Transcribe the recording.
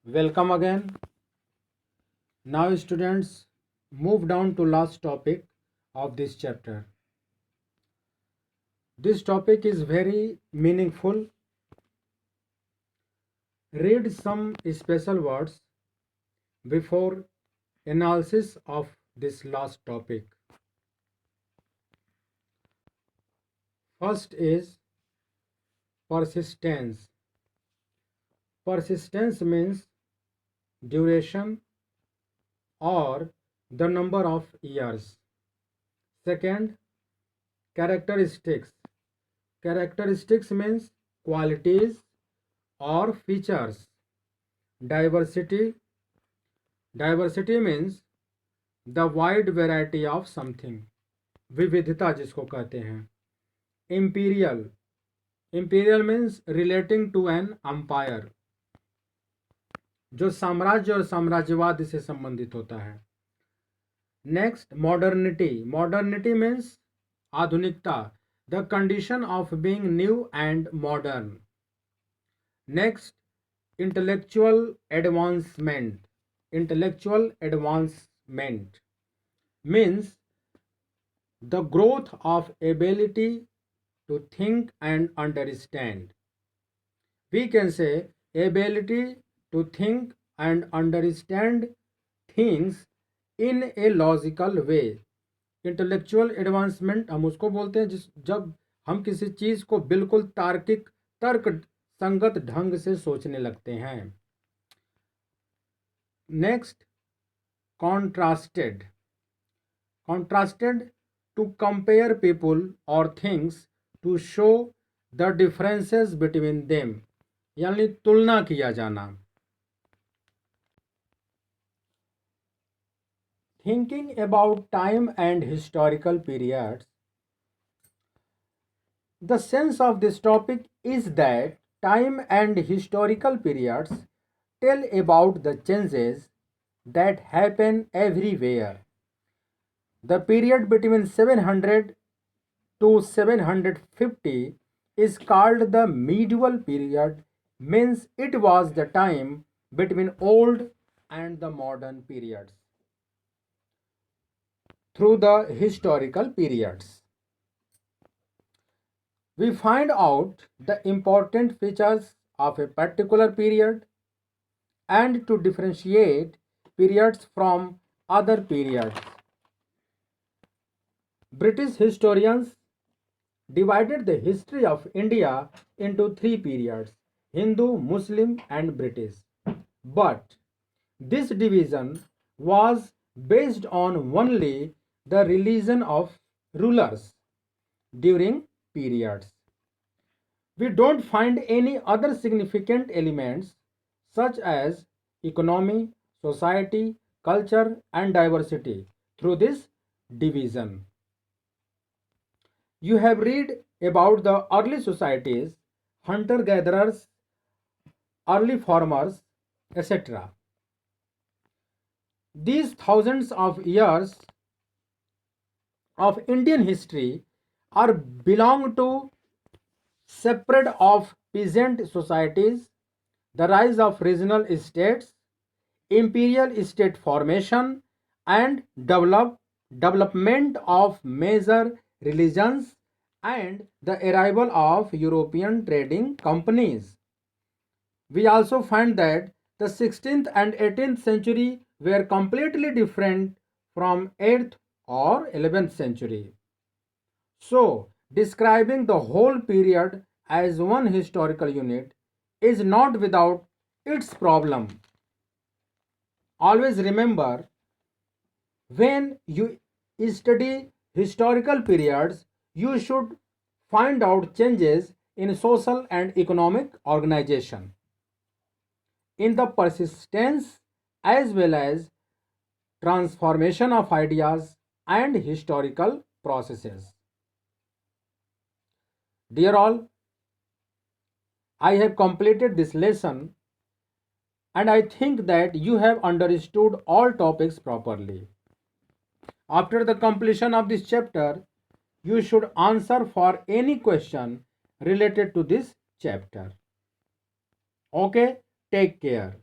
Welcome again. Now, students, move down to last topic of this chapter. This topic is very meaningful. Read some special words before analysis of this last topic. First is persistence. Persistence means duration or the number of years. Second, characteristics. Characteristics means qualities or features. Diversity. Diversity means the wide variety of something. विविधता जिसको कहते हैं. Imperial. Imperial means relating to an empire, जो साम्राज्य और साम्राज्यवाद से संबंधित होता है. Next, modernity. मॉडर्निटी मीन्स आधुनिकता, the condition of being new and modern. Next, intellectual advancement. Intellectual advancement means the growth of ability to think and understand. We can say ability to think and understand things in a logical way. Intellectual advancement हम उसको बोलते हैं जब हम किसी चीज को बिल्कुल तार्किक तर्क संगत ढंग से सोचने लगते हैं. Next, contrasted. Contrasted, to compare people or things to show the differences between them, यानी तुलना किया जाना. Thinking about time and historical periods, the sense of this topic is that time and historical periods tell about the changes that happen everywhere. The period between 700 to 750 is called the medieval period, means it was the time between old and the modern periods. Through the historical periods, we find out the important features of a particular period and to differentiate periods from other periods. British historians divided the history of India into three periods: Hindu, Muslim, and British. But this division was based on only the religion of rulers during periods. We don't find any other significant elements such as economy, society, culture, and diversity through this division. You have read about the early societies, hunter-gatherers, early farmers, etc. These thousands of years of Indian history are belong to separate of peasant societies, the rise of regional states, imperial state formation, and development of major religions and the arrival of European trading companies. We also find that the 16th and 18th century were completely different from 8th or 11th century. So, describing the whole period as one historical unit is not without its problem. Always remember, when you study historical periods, you should find out changes in social and economic organization, in the persistence as well as transformation of ideas and historical processes. Dear all, I have completed this lesson and I think that you have understood all topics properly. After the completion of this chapter, you should answer for any question related to this chapter. Okay, take care.